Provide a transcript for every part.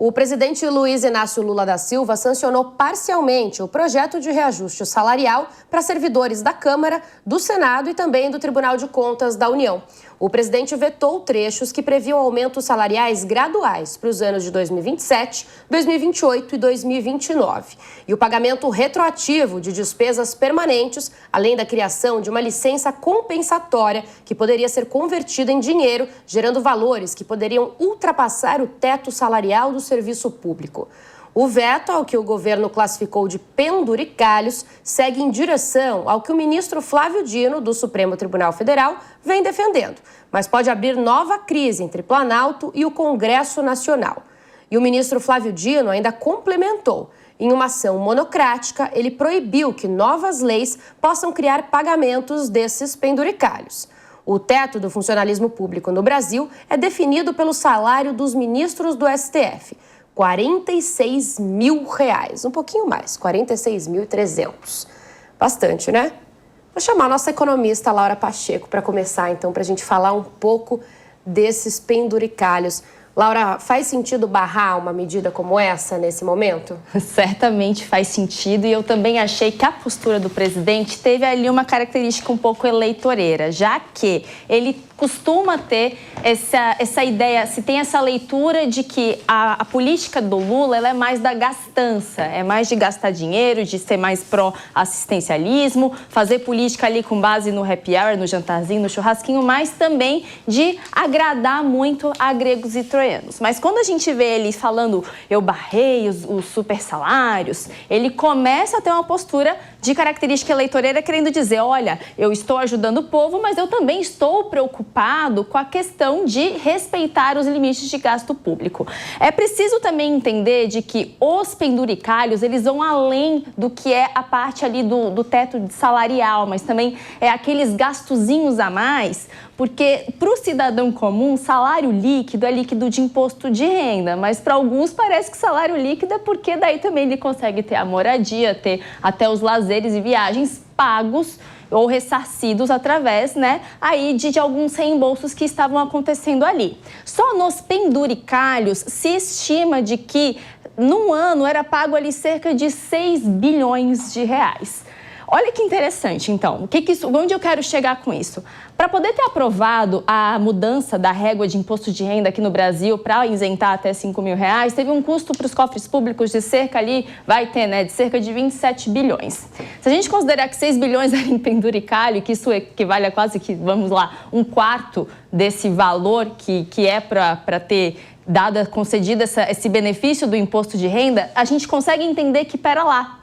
O presidente Luiz Inácio Lula da Silva sancionou parcialmente o projeto de reajuste salarial para servidores da Câmara, do Senado e também do Tribunal de Contas da União. O presidente vetou trechos que previam aumentos salariais graduais para os anos de 2027, 2028 e 2029. E o pagamento retroativo de despesas permanentes, além da criação de uma licença compensatória que poderia ser convertida em dinheiro, gerando valores que poderiam ultrapassar o teto salarial do serviço público. O veto, ao que o governo classificou de penduricalhos, segue em direção ao que o ministro Flávio Dino, do Supremo Tribunal Federal, vem defendendo, mas pode abrir nova crise entre Planalto e o Congresso Nacional. E o ministro Flávio Dino ainda complementou. Em uma ação monocrática, ele proibiu que novas leis possam criar pagamentos desses penduricalhos. O teto do funcionalismo público no Brasil é definido pelo salário dos ministros do STF, R$ 46 mil, um pouquinho mais, 46.300. Bastante, né? Vou chamar a nossa economista Laura Pacheco para começar, então, para a gente falar um pouco desses penduricalhos. Laura, faz sentido barrar uma medida como essa nesse momento? Certamente faz sentido, e eu também achei que a postura do presidente teve ali uma característica um pouco eleitoreira, já que ele costuma ter essa ideia, se tem essa leitura de que a política do Lula ela é mais da gastança, é mais de gastar dinheiro, de ser mais pró-assistencialismo, fazer política ali com base no happy hour, no jantarzinho, no churrasquinho, mas também de agradar muito a gregos e troianos. Mas quando a gente vê ele falando, eu barrei os super salários, ele começa a ter uma postura de característica eleitoreira, querendo dizer, olha, eu estou ajudando o povo, mas eu também estou preocupado com a questão de respeitar os limites de gasto público. É preciso também entender de que os penduricalhos, eles vão além do que é a parte ali do teto salarial, mas também é aqueles gastozinhos a mais, porque para o cidadão comum, salário líquido é líquido de imposto de renda, mas para alguns parece que salário líquido é porque daí também ele consegue ter a moradia, ter até os lazeres e viagens pagos ou ressarcidos através, aí de alguns reembolsos que estavam acontecendo ali. Só nos penduricalhos se estima de que, num ano, era pago ali cerca de 6 bilhões de reais. Olha que interessante, então. Onde eu quero chegar com isso? Para poder ter aprovado a mudança da régua de imposto de renda aqui no Brasil para isentar até 5 mil reais, teve um custo para os cofres públicos de cerca ali, de cerca de 27 bilhões. Se a gente considerar que 6 bilhões era em penduricalho, que isso equivale a quase que, vamos lá, um quarto desse valor que é para ter concedido esse benefício do imposto de renda, a gente consegue entender que, pera lá,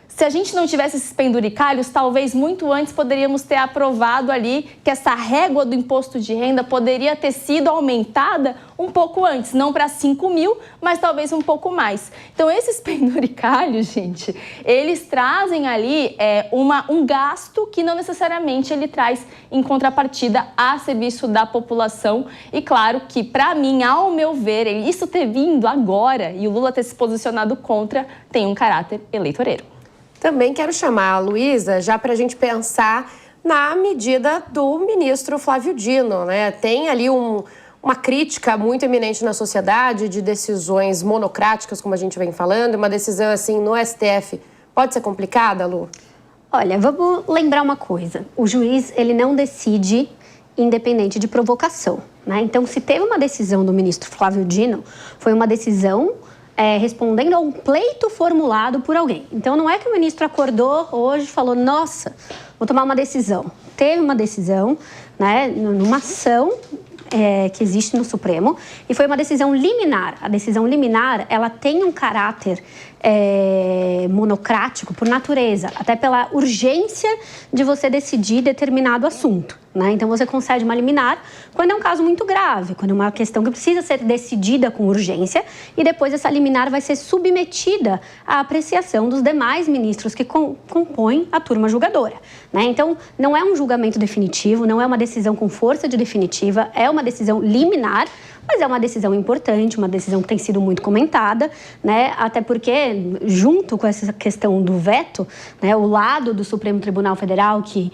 se a gente não tivesse esses penduricalhos, talvez muito antes poderíamos ter aprovado ali que essa régua do imposto de renda poderia ter sido aumentada um pouco antes, não para 5 mil, mas talvez um pouco mais. Então, esses penduricalhos, gente, eles trazem ali um gasto que não necessariamente ele traz em contrapartida a serviço da população. E claro que, para mim, ao meu ver, isso ter vindo agora e o Lula ter se posicionado contra, tem um caráter eleitoreiro. Também quero chamar a Luísa já para a gente pensar na medida do ministro Flávio Dino, né? Tem ali uma crítica muito eminente na sociedade de decisões monocráticas, como a gente vem falando, uma decisão assim no STF. Pode ser complicada, Lu? Olha, vamos lembrar uma coisa. O juiz, ele não decide independente de provocação, né? Então, se teve uma decisão do ministro Flávio Dino, foi uma decisão respondendo a um pleito formulado por alguém. Então, não é que o ministro acordou hoje e falou, nossa, vou tomar uma decisão. Teve uma decisão, numa ação que existe no Supremo, e foi uma decisão liminar. A decisão liminar, ela tem um caráter monocrático por natureza, até pela urgência de você decidir determinado assunto. Então, você concede uma liminar quando é um caso muito grave, quando é uma questão que precisa ser decidida com urgência, e depois essa liminar vai ser submetida à apreciação dos demais ministros que compõem a turma julgadora. Então, não é um julgamento definitivo, não é uma decisão com força de definitiva, é uma decisão liminar, mas é uma decisão importante, uma decisão que tem sido muito comentada, até porque, junto com essa questão do veto, o lado do Supremo Tribunal Federal que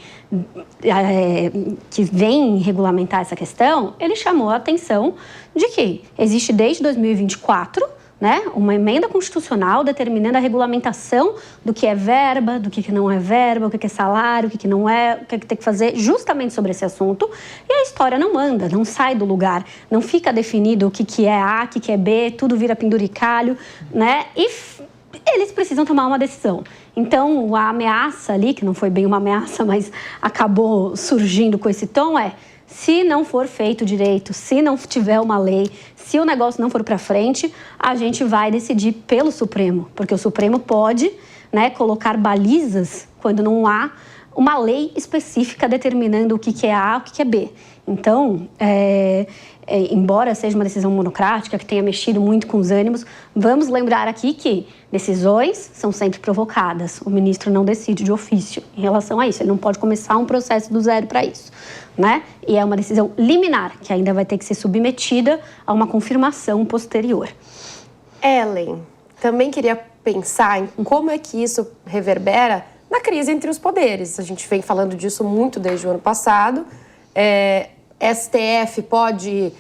vem regulamentar essa questão, ele chamou a atenção de que existe desde 2024 né, uma emenda constitucional determinando a regulamentação do que é verba, do que não é verba, o que é salário, o que não é, o que tem que fazer justamente sobre esse assunto. E a história não anda, não sai do lugar, não fica definido o que é A, o que é B, tudo vira penduricalho, né? E eles precisam tomar uma decisão. Então, a ameaça ali, que não foi bem uma ameaça, mas acabou surgindo com esse tom, se não for feito direito, se não tiver uma lei, se o negócio não for para frente, a gente vai decidir pelo Supremo, porque o Supremo pode, né, colocar balizas quando não há uma lei específica determinando o que é A, o que é B. Então, embora seja uma decisão monocrática, que tenha mexido muito com os ânimos, vamos lembrar aqui que decisões são sempre provocadas. O ministro não decide de ofício em relação a isso. Ele não pode começar um processo do zero para isso, né? E é uma decisão liminar, que ainda vai ter que ser submetida a uma confirmação posterior. Ellen, também queria pensar em como é que isso reverbera na crise entre os poderes. A gente vem falando disso muito desde o ano passado. STF pode,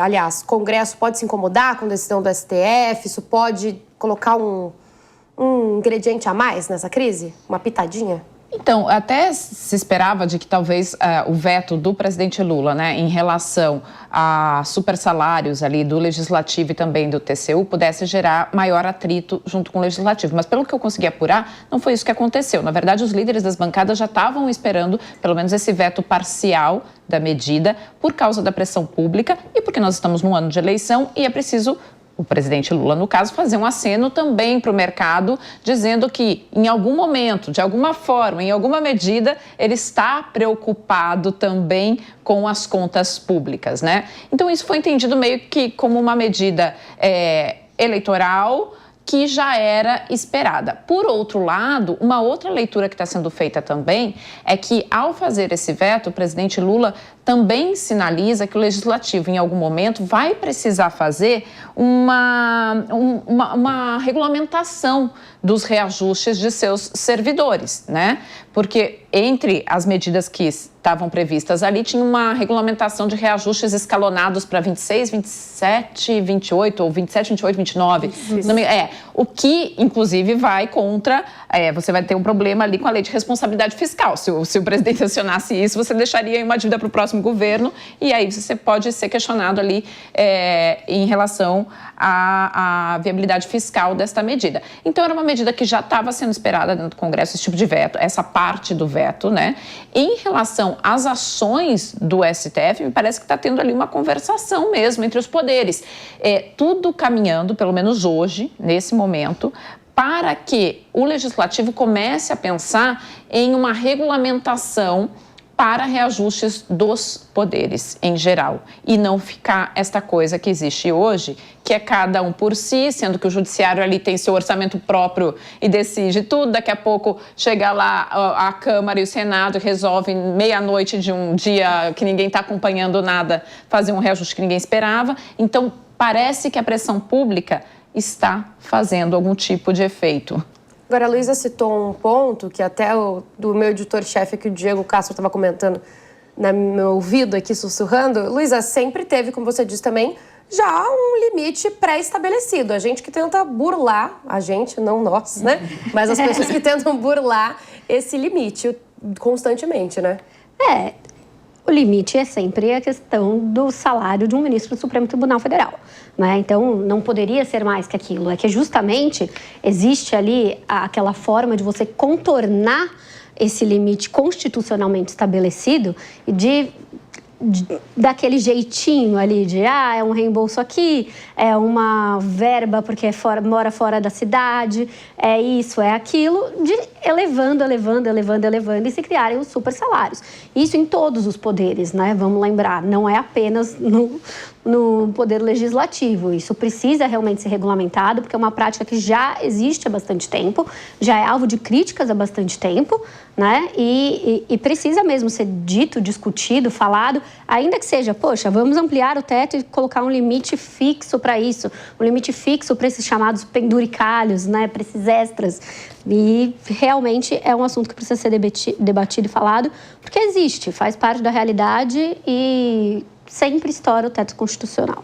aliás, Congresso pode se incomodar com a decisão do STF? Isso pode colocar um ingrediente a mais nessa crise? Uma pitadinha? Então, até se esperava de que talvez o veto do presidente Lula, né, em relação a supersalários ali do Legislativo e também do TCU pudesse gerar maior atrito junto com o Legislativo. Mas pelo que eu consegui apurar, não foi isso que aconteceu. Na verdade, os líderes das bancadas já estavam esperando pelo menos esse veto parcial da medida por causa da pressão pública e porque nós estamos num ano de eleição e é preciso o presidente Lula, no caso, fazer um aceno também para o mercado, dizendo que em algum momento, de alguma forma, em alguma medida, ele está preocupado também com as contas públicas, né? Então, isso foi entendido meio que como uma medida eleitoral que já era esperada. Por outro lado, uma outra leitura que está sendo feita também é que, ao fazer esse veto, o presidente Lula também sinaliza que o Legislativo, em algum momento, vai precisar fazer uma regulamentação dos reajustes de seus servidores, né? Porque entre as medidas que estavam previstas ali, tinha uma regulamentação de reajustes escalonados para 26, 27, 28, ou 27, 28, 29. O que, inclusive, vai contra... você vai ter um problema ali com a lei de responsabilidade fiscal. Se o presidente acionasse isso, você deixaria uma dívida para o próximo governo e aí você pode ser questionado ali em relação à viabilidade fiscal desta medida. Então, era uma medida que já estava sendo esperada dentro do Congresso, esse tipo de veto, essa parte do veto, né? Em relação às ações do STF, me parece que está tendo ali uma conversação mesmo entre os poderes. Tudo caminhando, pelo menos hoje, nesse momento, para que o Legislativo comece a pensar em uma regulamentação para reajustes dos poderes em geral e não ficar esta coisa que existe hoje, que é cada um por si, sendo que o judiciário ali tem seu orçamento próprio e decide tudo, daqui a pouco chega lá a Câmara e o Senado e resolve meia-noite de um dia que ninguém está acompanhando nada, fazer um reajuste que ninguém esperava. Então, parece que a pressão pública está fazendo algum tipo de efeito. Agora, a Luísa citou um ponto que até do meu editor-chefe, que o Diego Castro estava comentando no meu ouvido aqui, sussurrando. Luísa, sempre teve, como você disse também, já um limite pré-estabelecido. A gente que tenta burlar, a gente, não nós, né? Mas as pessoas que tentam burlar esse limite constantemente, né? O limite é sempre a questão do salário de um ministro do Supremo Tribunal Federal, né? Então, não poderia ser mais que aquilo. É que justamente existe ali aquela forma de você contornar esse limite constitucionalmente estabelecido e daquele jeitinho ali de é um reembolso aqui, é uma verba porque mora fora da cidade, é isso, é aquilo, de elevando e se criarem os super salários. Isso em todos os poderes, né? Vamos lembrar, não é apenas no poder legislativo. Isso precisa realmente ser regulamentado, porque é uma prática que já existe há bastante tempo, já é alvo de críticas há bastante tempo, né? E precisa mesmo ser dito, discutido, falado, ainda que seja, poxa, vamos ampliar o teto e colocar um limite fixo para isso, um limite fixo para esses chamados penduricalhos, né? Para esses extras. E realmente é um assunto que precisa ser debatido e falado, porque existe, faz parte da realidade e sempre estoura o teto constitucional.